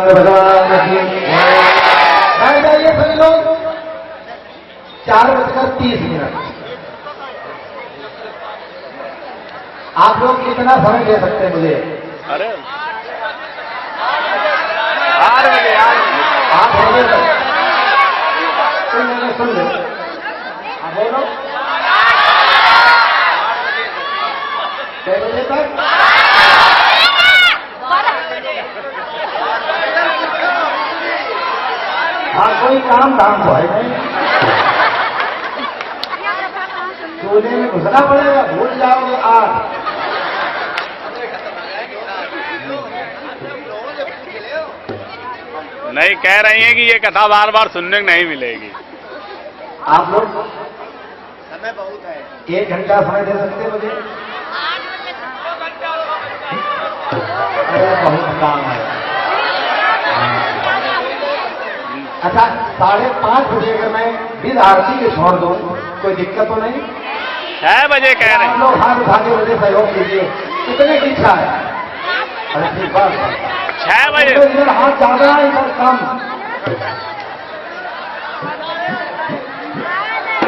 भगवान की बैठ जाइए सभी लोग। 4:30। आप लोग कितना समय दे सकते हैं मुझे? अरे 8 बजे 8 बजे तक सुन ले। बोलो 6 बजे तक। हाँ, कोई काम तो है नहीं। सोने में घुसना पड़ेगा, भूल जाओगे 8। नहीं, कह रही हैं कि ये कथा बार बार सुनने को नहीं मिलेगी। आप लोग समय बहुत है, 1 घंटा समय दे सकते हैं मुझे? अरे बहुत काम है। अच्छा, 5:30 बजे अगर मैं विद आरती के छोड़ दूं, कोई दिक्कत तो नहीं? 6 बजे कह रहे हैं। लोग हाथ उठा के मुझे सहयोग कीजिए। कितने की इच्छा है? अरे ठीक बात, 6 बजे। इधर हाथ ज्यादा है, इधर कम।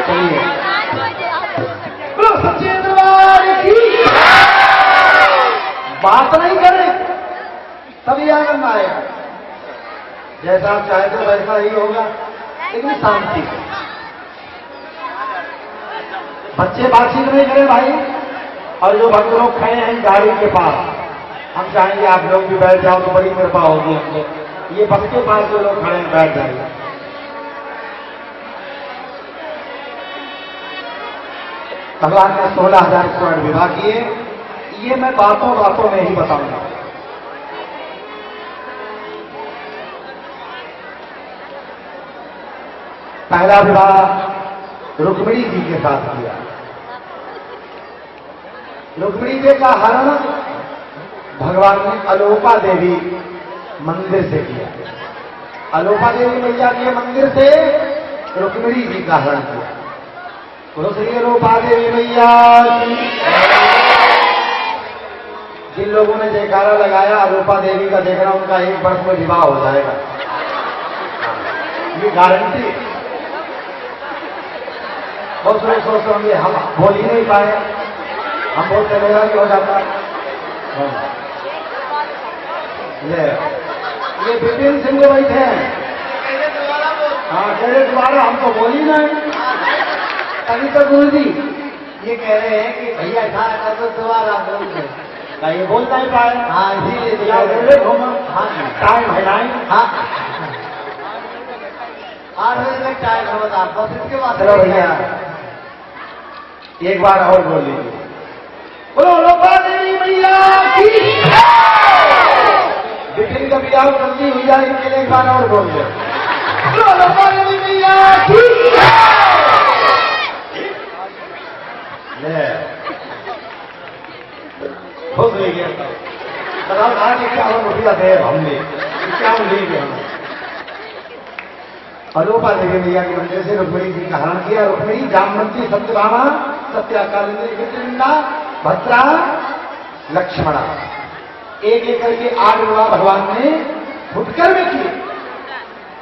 चलिए, सच्चे दरबार की बात नहीं करें तभी आनंद आएगा। जैसा आप चाहते हो वैसा ही होगा, लेकिन शांति से। बच्चे बातचीत नहीं करें भाई। और जो भक्त लोग खड़े हैं गाड़ी के पास, हम चाहेंगे आप लोग भी बैठ जाओ तो बड़ी कृपा होगी हमको। ये बस के पास जो लोग खड़े हैं बैठ जाइए। भगवान ने 16,000 स्क्वायर विवाह किए। ये मैं बातों में ही बताऊंगा। पहला विवाह रुक्मिणी जी के साथ किया। रुक्मिणी जी का हरण भगवान ने अलोपा देवी मंदिर से किया। अलोपा देवी मैया के मंदिर से रुक्मिणी जी का हरण किया। बोलो श्री अलोपा देवी मैया की। जिन लोगों ने जयकारा लगाया अलोपा देवी का, देखना उनका 1 वर्ष में विवाह हो जाएगा, ये गारंटी। बहुत लोग सोचते होंगे हम बोल ही नहीं पाए, हम बोलते मेरा भी हो जाता। ये विपिन सिंह बैठे हैं। हाँ, कह रहे दोबारा हम तो बोल ही नहीं। तभी तो गुरु जी ये कह रहे हैं कि भैया था तो दोबारा बोल रहे, ये बोल नहीं पाए। हाँ, इसीलिए घूमा। हाँ, टाइम है टाइम। हाँ, 8 बजे तक टाइम है, बता बस इसके बाद। चलो भैया एक बार और बोल लीजिए। बोलो अलोपा देवी मैया की। विपिन का बियाह जल्दी हुई जाए, इसके लिए एक बार और बोल दो। बोलो अलोपा देवी मैया की। खुश हो गया। बताओ आज 51 रुपया दे हमने, 51 ले गए हम। अलोपा देवी मैया के मंदिर से रुक्मिणी जी का हरण किया। रुक्मिणी, जामवंती, सत्यभामा, सत्याकालिंदी, विचिंदा, भद्रा, लक्ष्मणा, एक एक करके 8 विवाह भगवान ने फुटकर में किए।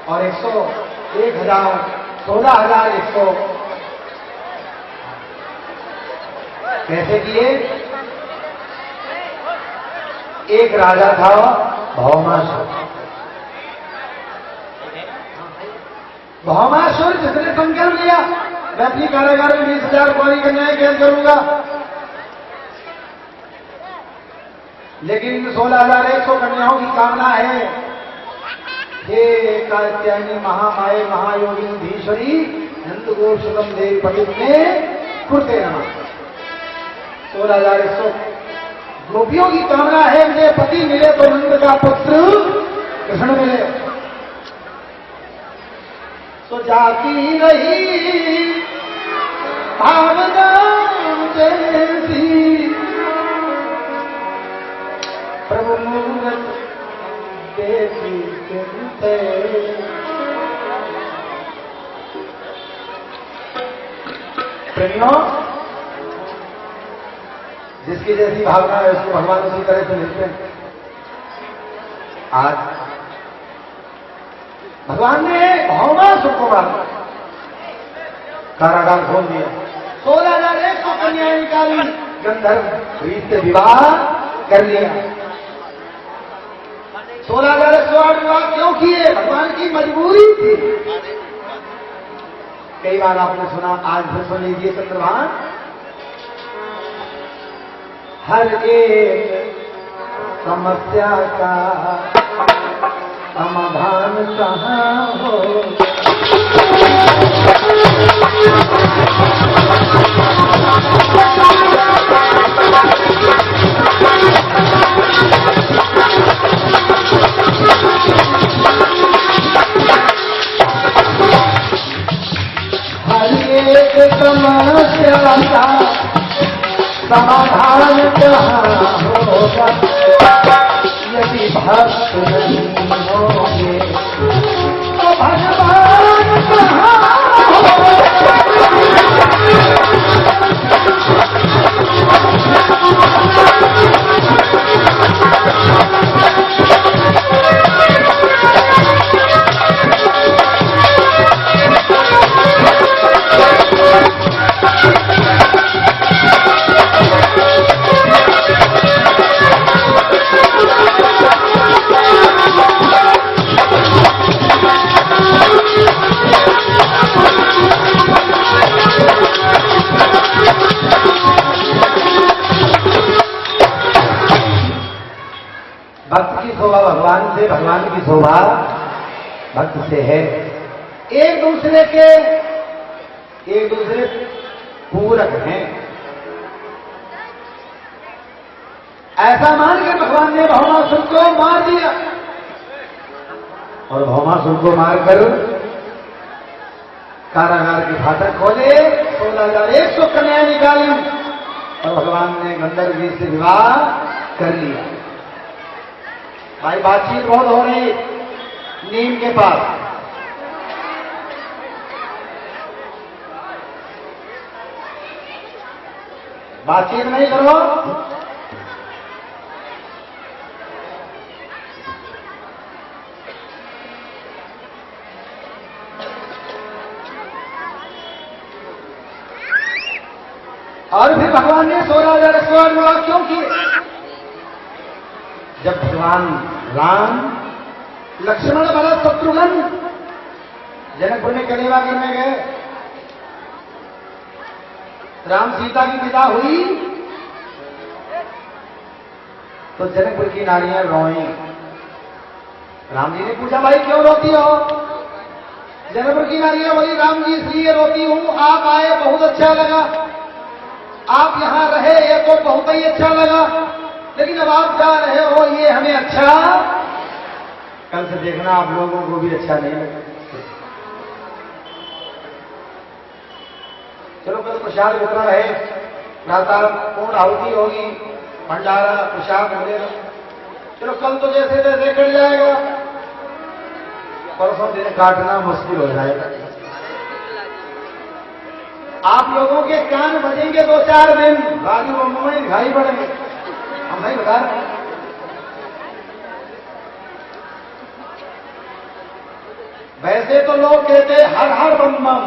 और 16,100 कैसे किए? एक राजा था भौमासुर। भौमासुर जिसने संकल्प लिया मैं अपनी कारागार में 20,000 कौड़ी कन्याएं कैद करूंगा, लेकिन 16,100 कन्याओं की कामना है। हे कात्यायनी महामाये महायोगिनी धीश्वरी नंदगोषतम देवी पतिने कुर्ते नमः। 16,100 गोपियों की कामना है मुझे पति मिले तो नंद का पुत्र कृष्ण मिले। जाती रही भावना जैसी, प्रभु मूरत देखी चिंते। प्रेमियों, जिसकी जैसी भावना है उसको भगवान उसी तरह से मिलते हैं। आज भगवान ने भौमासुर को मारा, कारागार खोल दिया, 16,100 कन्याएं निकाली, गंधर्व रीत से विवाह कर लिया। 16,108 विवाह क्यों किए? भगवान की मजबूरी थी। कई बार आपने सुना, आज भी सुन लीजिए चंद्रभान। हर एक समस्या का समाधान कहाँ हो, हर एक समस्या का समाधान कहाँ होगा, यदि भक्त नहीं होंगे तो भगवान कहाँ होगा। भक्त की शोभा भगवान से, भगवान की शोभा भक्त से है। एक दूसरे पूरक हैं। ऐसा मानकर भगवान ने भौमासुर को मार दिया, और भौमासुर को मारकर कारागार के फाटक खोले, 16,100 कन्याएं निकाली, और भगवान ने गंधर्व जी से विवाह कर लिया। भाई बातचीत बहुत हो रही नीम के पास। बातचीत नहीं करो। और फिर भगवान ने 16,108 विवाह क्यों किए? जब भगवान राम, लक्ष्मण, भरत, शत्रुघ्न जनकपुर में कलेवा करने गए, राम सीता की विदा हुई तो जनकपुर की नारियां रोई। राम जी ने पूछा, भाई क्यों रोती हो? जनकपुर की नारियां बोली, राम जी इसलिए रोती हूं, आप आए बहुत अच्छा लगा, आप यहां रहे ये तो बहुत ही अच्छा लगा, लेकिन अब आप जा रहे हो ये हमें अच्छा, कल से देखना आप लोगों को भी अच्छा नहीं लगा। चलो कल प्रसाद वितरण है, प्रातः पूर्ण आहुति होगी, भंडारा प्रसाद मिलेगा। चलो कल तो जैसे तैसे कट जाएगा, परसों दिन काटना मुश्किल हो जाएगा। आप लोगों के कान बजेंगे 2-4 दिन, बाकी वो मुंबई दिखाई पड़ेंगे। हम नहीं बता रहे। वैसे तो लोग कहते हर हर बम बम,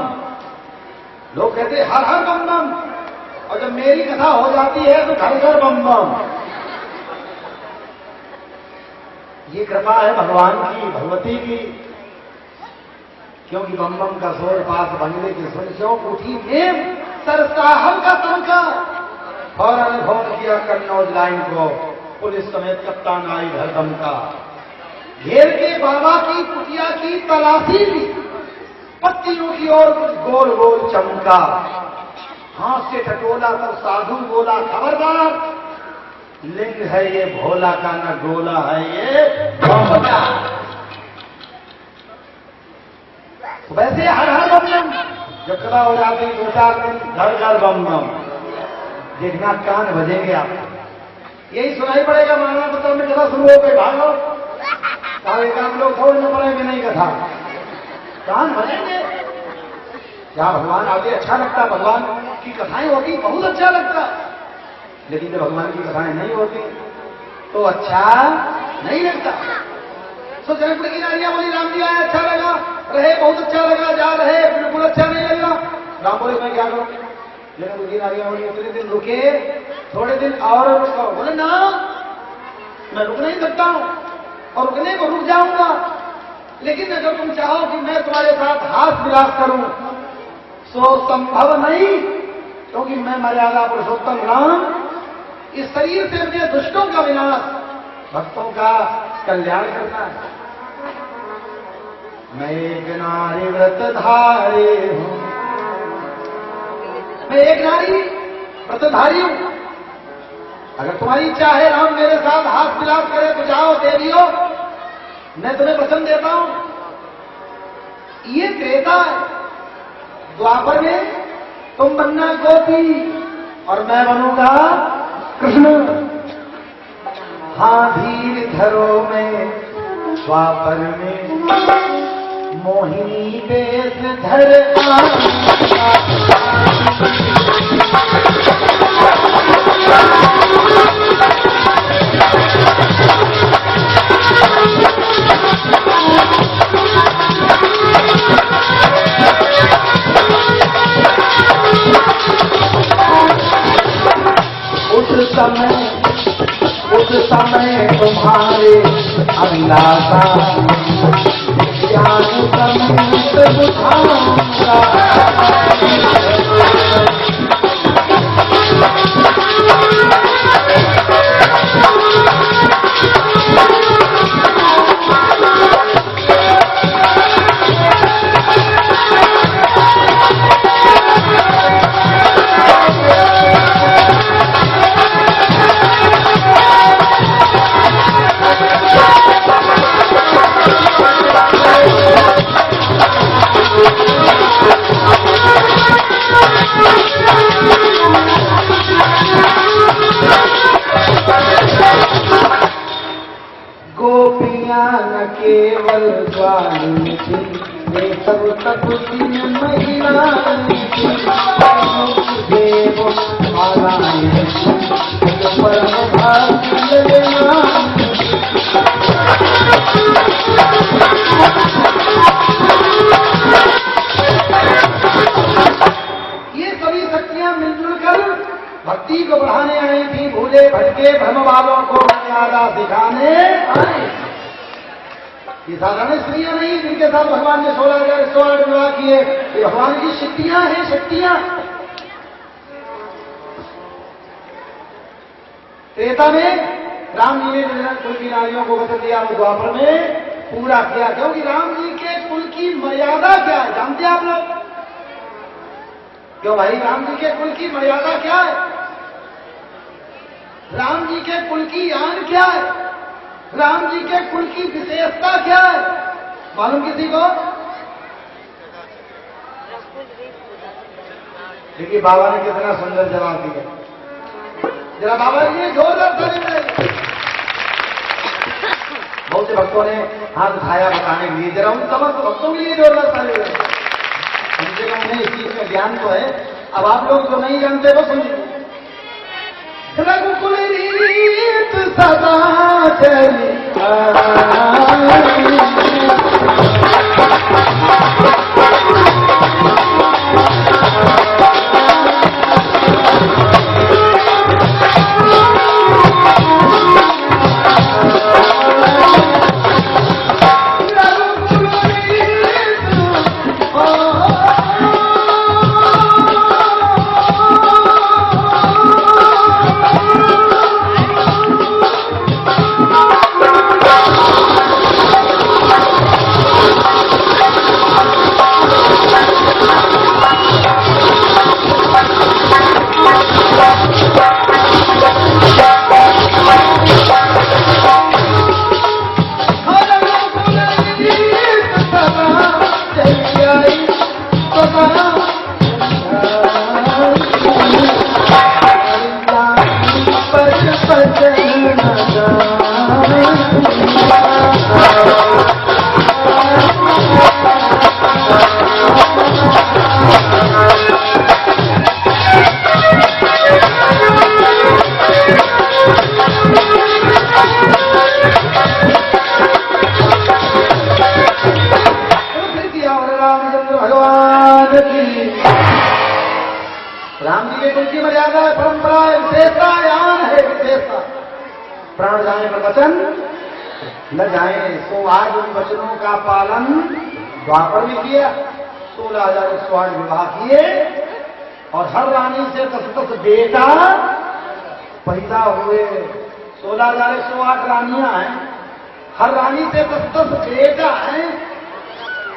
लोग कहते हर हर बम बम, और जब मेरी कथा हो जाती है तो घर घर बम बम। ये कृपा है भगवान की, भगवती की, क्योंकि बम बम का शोर पास बंगले की सुन क्यों उठी नेम सरसाहब का तनका। फौरन फोन किया कन्नौज लाइन को, पुलिस समेत कप्तान आई धरदम का, घेर के बाबा की कुटिया की तलाशी ली, पत्तियों की ओर कुछ गोल गोल चमका, हाथ से टटोला तो साधु बोला, खबरदार लिंग है ये भोला का, न गोला है ये भोला। वैसे हर हर बम बम जब कला हो जाती 2-4 दिन घर घर बम बम, देखना कान बजेंगे आप, यही सुनाई पड़ेगा मानव पत्र में कथा शुरू हो गई, भागो कहा एक आम लोग छोड़ न पड़ेंगे नहीं कथा, कान बजेंगे। जहाँ भगवान आगे अच्छा लगता, भगवान की कथाएं होती बहुत अच्छा लगता, लेकिन जब भगवान की कथाएं नहीं होती तो अच्छा नहीं लगता। तो जनकपुर की नारियां बोली राम जी आए अच्छा लगा, रहे बहुत अच्छा लगा, जा रहे बिल्कुल अच्छा नहीं लगा। राम बोले मैं क्या करूं? जनकपुर की नारियां बोली इतने दिन रुके, थोड़े दिन और रुको। बोले ना मैं रुक नहीं सकता हूं और रुकने को रुक जाऊंगा, लेकिन अगर तुम चाहो कि मैं तुम्हारे साथ हाथ विलास करूं सो संभव नहीं, क्योंकि मैं मर्यादा पुरुषोत्तम राम इस शरीर से अपने दुष्टों का विनाश, भक्तों का कल्याण करना है। मैं एक नारी व्रतधारी हूं, मैं एक नारी व्रतधारी हूं। अगर तुम्हारी इच्छा है राम मेरे साथ हाथ विलास करे तो जाओ देवियों, मैं तुम्हें वचन देता हूं। ये त्रेता है, द्वापर में तुम बनना गोपी और मैं बनूंगा कृष्ण। हाँ धीर धरो में द्वापर में मोहिनी वेश धर उस समय तुम्हारे अभिलाषा ज्ञान समेत बुझाऊंगा। केवल स्वामी थी, वे सब तक महिला देव नारायण परम भाग्य ये सभी शक्तियां मिलजुल कर भक्ति को बढ़ाने आई थी। भूले भटके भ्रम वालों को मर्यादा सिखाने आए। ये साधारण स्त्रियां नहीं जिनके साथ भगवान ने 16,108 विवाह किए, ये भगवान की शक्तियां हैं, शक्तियां। त्रेता में राम जी ने कुल की नारियों को वचन दिया, वो द्वापर में पूरा किया, क्योंकि राम जी के कुल की मर्यादा क्या है जानते हैं आप लोग? क्यों भाई राम जी के कुल की मर्यादा क्या है? राम जी के कुल की आन क्या है? राम जी के कुल की विशेषता क्या है? मालूम किसी को? देखिए बाबा ने कितना सुंदर जवाब दिया। जरा बाबा जी ने जोरदार ताली बजाई। बहुत से भक्तों ने हाथ उठाया बताने के लिए, जरा उन समस्त भक्तों के लिए जोरदार ताली बजाई। उनसे उन्हें इस चीज में ज्ञान तो है, अब आप लोग जो नहीं जानते वो समझिए। रघुकुल रीत सदा चली वचन न जाए। तो आज उन वचनों का पालन द्वापर में किया। 16,108 विवाह किए और हर रानी से 10 बेटा पैदा हुए। 16,108 रानियां हैं, हर रानी से 10 बेटा हैं।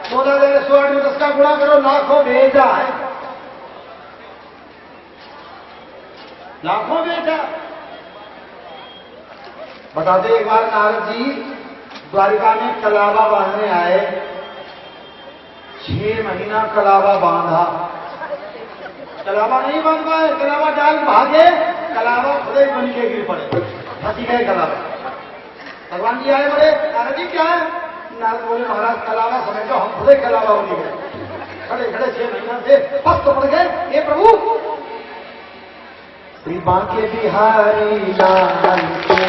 16,108 में 10 का गुणा करो, लाखों बेटा है, लाखों बेटा। बताते एक बार नारद जी द्वारिका में कलावा बांधने आए। 6 महीना कलावा बांधा, कलावा नहीं बांध पाए। कलावा डाल भागे, कलावा खुदे बन के गिर पड़े, फंसी गए कलावा। भगवान जी आए, बोले नारद जी क्या है? नारद बोले महाराज कलावा समझो, हम खुदे कलावा बन गए। खड़े खड़े 6 महीना से पस्त पड़ गए। हे प्रभु, श्री बांके बिहारी लाल के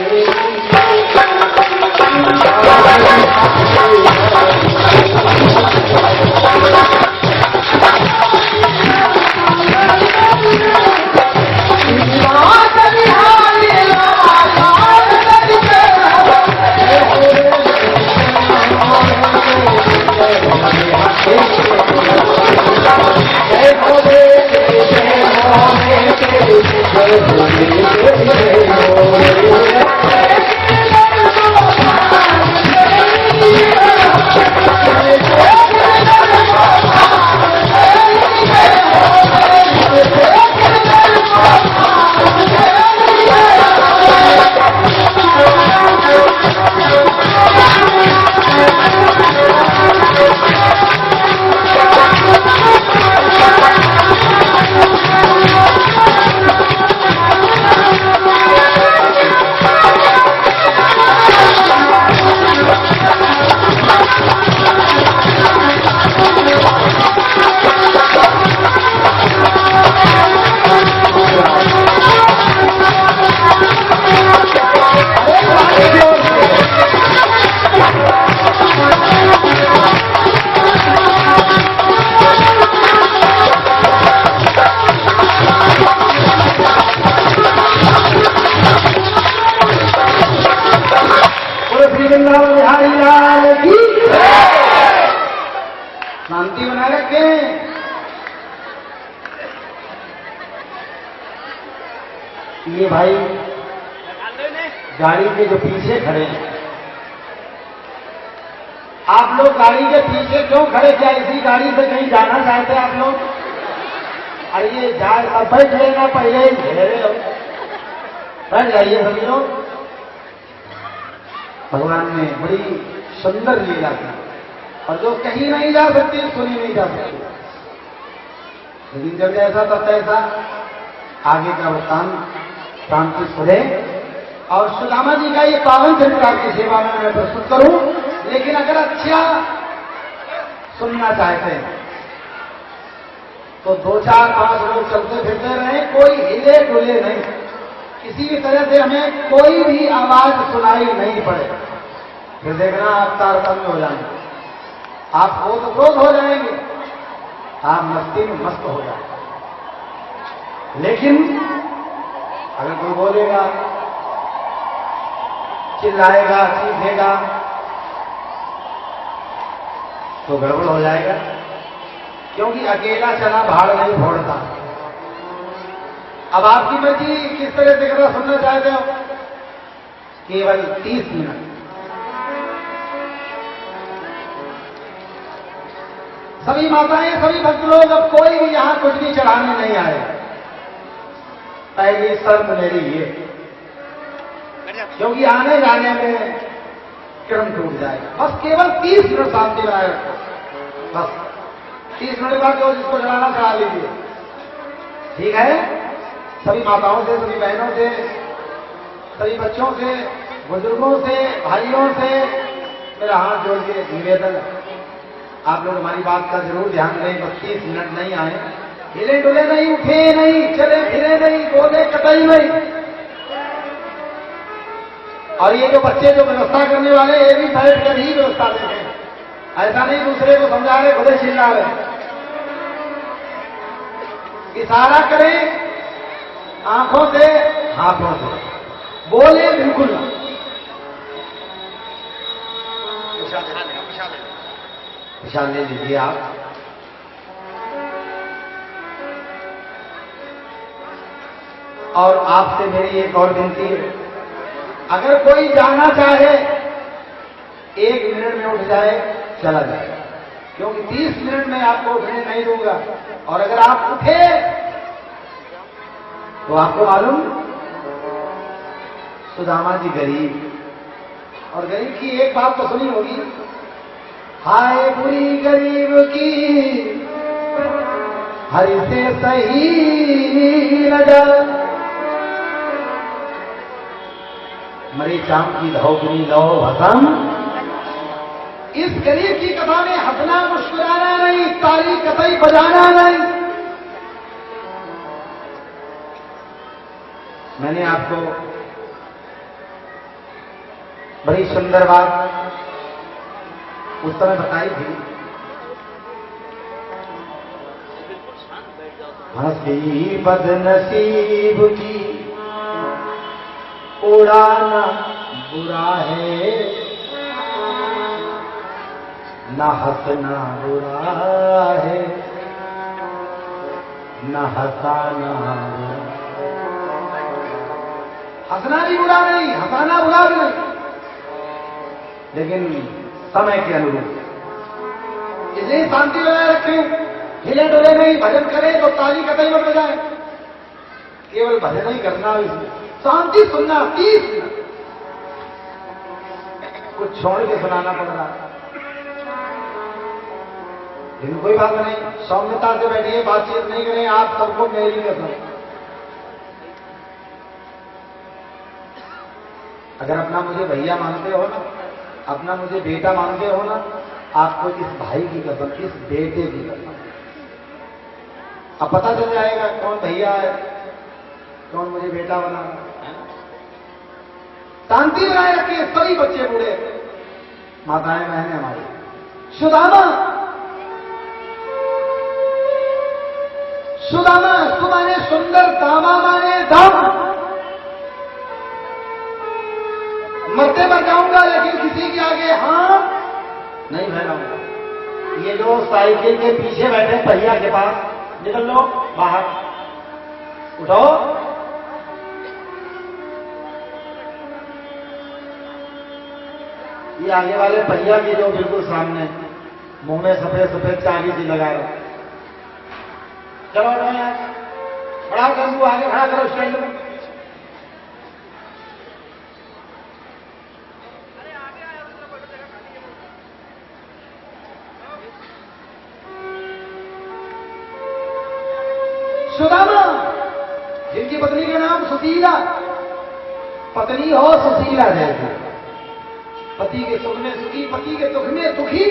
शांति बनाए रखें। ये भाई गाड़ी के जो पीछे खड़े हैं, आप लोग गाड़ी के पीछे क्यों खड़े? क्या इसी गाड़ी से कहीं जाना चाहते हैं आप लोग? अरे ये जाए, अब बैठ लेना, पहले ही घेरे हो, बैठ जाइए सभी लोग। भगवान ने बड़ी सुंदर लीला की, और जो कहीं नहीं जा सकती सुनी नहीं जा सकती। लेकिन जब ऐसा तब ऐसा आगे का वृत्तांत शांति सुने। और सुदामा जी का ये पावन चरित्र आपकी सेवा में मैं प्रस्तुत करूं। लेकिन अगर अच्छा सुनना चाहते हैं तो 2-4-5 लोग चलते फिरते रहे, कोई हिले डुले नहीं, किसी भी तरह से हमें कोई भी आवाज सुनाई नहीं पड़े। फिर देखना आप तारतम्य हो जाएंगे, आप क्रोध हो जाएंगे, आप मस्ती में मस्त हो जाएंगे। लेकिन अगर कोई बोलेगा, चिल्लाएगा, चीखेगा तो गड़बड़ हो जाएगा, क्योंकि अकेला चला भाड़ नहीं फोड़ता। अब आपकी मर्जी किस तरह से करना सुनना चाहते हो? केवल 30 मिनट। सभी माताएं, सभी भक्त लोग, अब कोई भी यहां कुछ भी चढ़ाने नहीं आए। पहली शर्त मेरी ये, क्योंकि आने जाने में क्रम टूट जाएगा। बस केवल 30 मिनट शांति बनाए रखो। बस 30 मिनट बाद जो जिसको चढ़ाना चढ़ा लीजिए, ठीक है? सभी माताओं से, सभी बहनों से, सभी बच्चों से, बुजुर्गों से, भाइयों से मेरा हाथ जोड़ के निवेदन, आप लोग हमारी बात का जरूर ध्यान दें। बस 30 मिनट नहीं आए, हिले डुले नहीं, उठे नहीं, चले फिरे नहीं, बोले कतई नहीं। और ये जो बच्चे जो व्यवस्था करने वाले, ये भी बैठ कर ही व्यवस्था देते, ऐसा नहीं दूसरे को समझा रहे, खुदे चिल्ला रहे। इशारा करें आंखों से, हाथों से, बोले बिल्कुल ना। प्रसाद ले लीजिए आप। और आपसे मेरी एक और विनती है, अगर कोई जाना चाहे 1 मिनट में उठ जाए, चला जाए, क्योंकि 30 मिनट में आपको उठने नहीं दूंगा। और अगर आप उठे तो आपको मालूम, सुदामा जी गरीब, और गरीब की एक बात तो सुनी होगी, हाय बुरी गरीब की हरि से सही नजर, मरी चाम की धोबनी लो भसम। इस गरीब की कथा में हंसना मुस्कुराना नहीं, ताली कतई बजाना नहीं। मैंने आपको बड़ी सुंदर बात उस समय बताई थी, हंसी बदनसीब की उड़ाना बुरा है, न हंसना बुरा है, न हंसाना बुरा। हंसना भी बुरा नहीं, हंसाना बुरा भी नहीं, लेकिन समय के अनुरूप। इसलिए शांति बनाए रखें, हिले डोले नहीं, भजन करें तो ताली कतई मत बजाएं। केवल भजन ही करना, इसमें शांति सुनना, पीस कुछ छोड़ के सुनाना पड़ रहा, लेकिन कोई बात नहीं, सौम्यता से बैठिए, बातचीत नहीं करें, आप सबको मेरी कसम। अगर अपना मुझे भैया मानते हो ना, अपना मुझे बेटा मानते हो ना, आपको इस भाई की कसम, इस बेटे की कसम, अब पता चल जाएगा कौन भैया है, कौन मुझे बेटा बना। शांति बनाए रखिए, सभी बच्चे बूढ़े, माताएं बहनें हमारी। सुदामा, सुदामा सु माने सुंदर, दामा माने दाम। मरते मर जाऊंगा, लेकिन किसी के आगे हाँ नहीं फैलाऊंगा। ये जो साइकिल के पीछे बैठे पहिया के पास, निकल लो बाहर, उठो। ये आगे वाले पहिया की जो बिल्कुल सामने, मुंह में सफेद सफेद चाबी सी लगा रहे, चलो उठो यार, खड़ा कर, आगे खड़ा करो स्टैंड में। सुदामा, जिनकी पत्नी का नाम सुशीला, पत्नी हो सुशीला जैसी, पति के सुख में सुखी, पति के दुख में दुखी।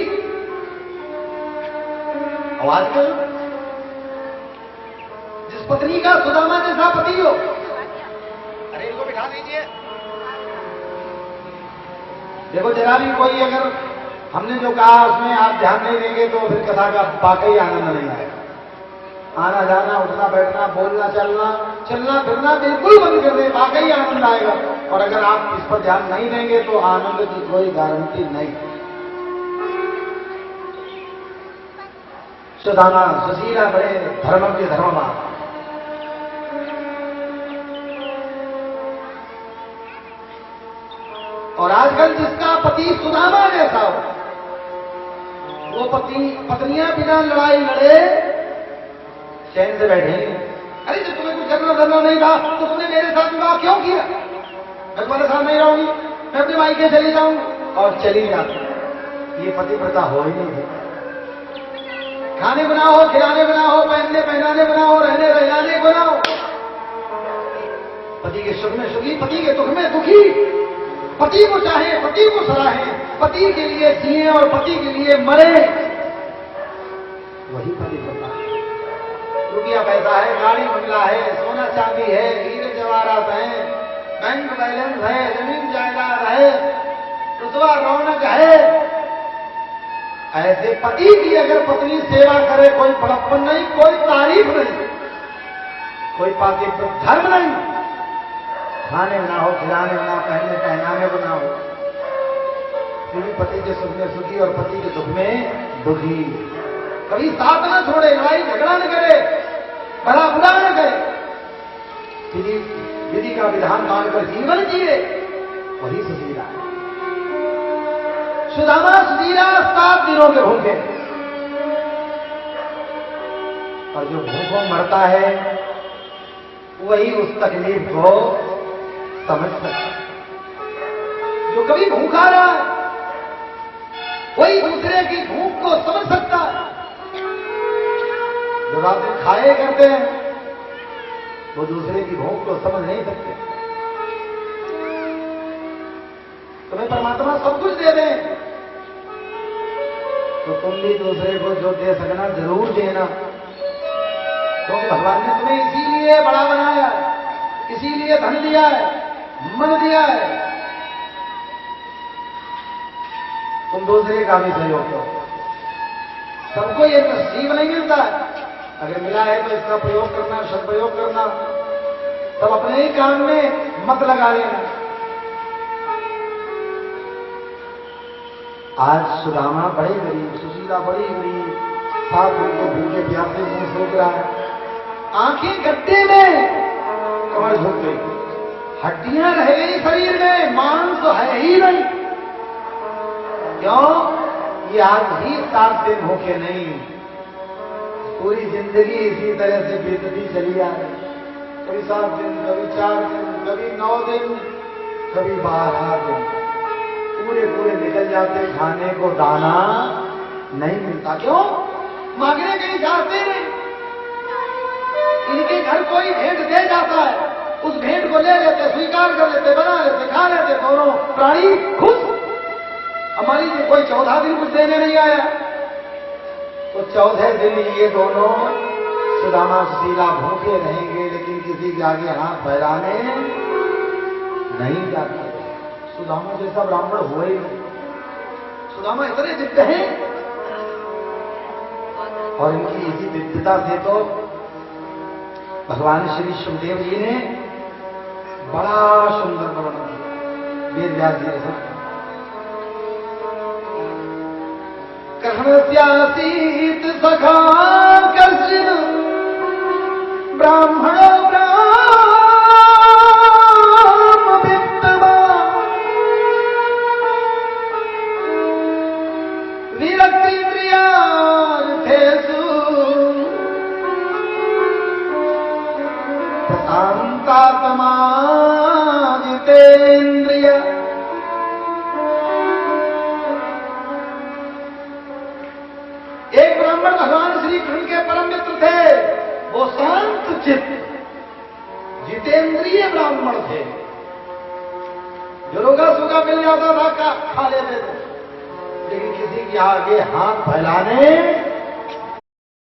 आवाज कर, जिस पत्नी का सुदामा जैसा पति हो। अरे इनको बिठा दीजिए। देखो जरा भी कोई अगर हमने जो कहा उसमें आप ध्यान नहीं देंगे तो फिर कथा का वाकई आनंद नहीं आएगा। आना जाना, उठना बैठना, बोलना चलना, चलना फिरना बिल्कुल बंद कर दे, वाकई आनंद आएगा। और अगर आप इस पर ध्यान नहीं देंगे तो आनंद की कोई गारंटी नहीं। सुदामा सुशीला बड़े धर्म के धर्मवान। और आजकल जिसका पति सुदामा जैसा हो, वो पत्नियां बिना लड़ाई लड़े चैन से बैठे। अरे जब तुम्हें कुछ करना धरना नहीं था तो तुमने मेरे साथ विवाह क्यों किया? मैं तुम्हारे साथ नहीं रहूंगी, मैं अपने मायके चली जाऊंगी। और चली जाती। ये पतिव्रता हो ही नहीं है। खाने बनाओ, खिलाने बनाओ, पहनने पहनाने बनाओ, रहने रहने बनाओ। पति के सुख में सुखी, पति के दुख में दुखी। पति को चाहे, पति को सराहे, पति के लिए जिए और पति के लिए मरे, वही पतिव्रता है। रुपया पैसा है, गाड़ी बंगला है, सोना चांदी है, हीरे जवाहरात है, बैंक बैलेंस है, जमीन जायदाद है, रुतबा रौनक है। ऐसे पति की अगर पत्नी सेवा करे, कोई बड़प्पन नहीं, कोई तारीफ नहीं, कोई पातिव्रत धर्म नहीं। खाने बनाओ, खिलाने बनाओ, पहनने पहनाने बनाओ, फिर पति के सुख में सुखी और पति के दुख में दुखी। कभी साथ न छोड़े, लड़ाई झगड़ा न करे, बड़ा बुरा न करे, विधि का विधान मानकर जीवन जिए, वही सुशीला है। सुदामा सुशीला 7 दिनों के भूखे, और जो भूखों मरता है वही उस तकलीफ को समझ सकता है। जो कभी भूखा रहा है वही दूसरे की भूख को समझ सकता है। जो रात में खाए करते हैं वो दूसरे की भूख को समझ नहीं सकते। तुम्हें परमात्मा सब कुछ दे दे तो तुम भी दूसरे को जो दे सकना जरूर देना, क्योंकि भगवान ने तुम्हें इसीलिए बड़ा बनाया, इसीलिए धन दिया है, मन दिया है, तुम दूसरे का भी सहयोग करो। सबको ये नसीब नहीं मिलता है, अगर मिला है तो इसका प्रयोग करना, सदप्रयोग करना, तब अपने ही काम में मत लगा लेना। आज सुदामा बड़े गरीब, सुशीला बड़ी गरीब, 7 दिन को भूखे प्यासे मुंह सूख रहा है, आंखें गड्ढे में, कमर झुक गई, हड्डियां रह गई शरीर में, मांस तो है ही नहीं। क्यों? ये आज ही 7 दिन भूखे नहीं, पूरी जिंदगी इसी तरह से बीतती चली आ रही। कभी 7 दिन, कभी 4 दिन, कभी 9 दिन, कभी 12 दिन, पूरे पूरे निकल जाते, खाने को दाना नहीं मिलता। क्यों? मांगने कहीं जाते नहीं, इनके घर कोई भेंट दे जाता है, उस भेंट को ले लेते, स्वीकार कर लेते, बना लेते, खा लेते, दोनों प्राणी खुश। हमारी जी कोई 14 दिन कुछ देने नहीं आया तो 14 दिन ये दोनों सुदामा सुशीला भूखे रहेंगे, लेकिन किसी के आगे हाथ फैलाने नहीं जाते। सुदामा जैसा ब्राह्मण हुए ही नहीं। सुदामा इतने दिव्य हैं, और इनकी इसी दिव्यता से तो भगवान श्री सुखदेव जी ने बड़ा सुंदर वर्णन किया। वेद व्यास जी ने कर्णस्यासीत सखा कश्चिन ब्राह्मणो जितेन्द्रिय। एक ब्राह्मण भगवान श्री कृष्ण के परम मित्र थे, वो शांत चित्त जितेंद्रिय ब्राह्मण थे। जो रोगा सूगा मिल जाता था खा लेते थे, लेकिन किसी के आगे हाथ फैलाने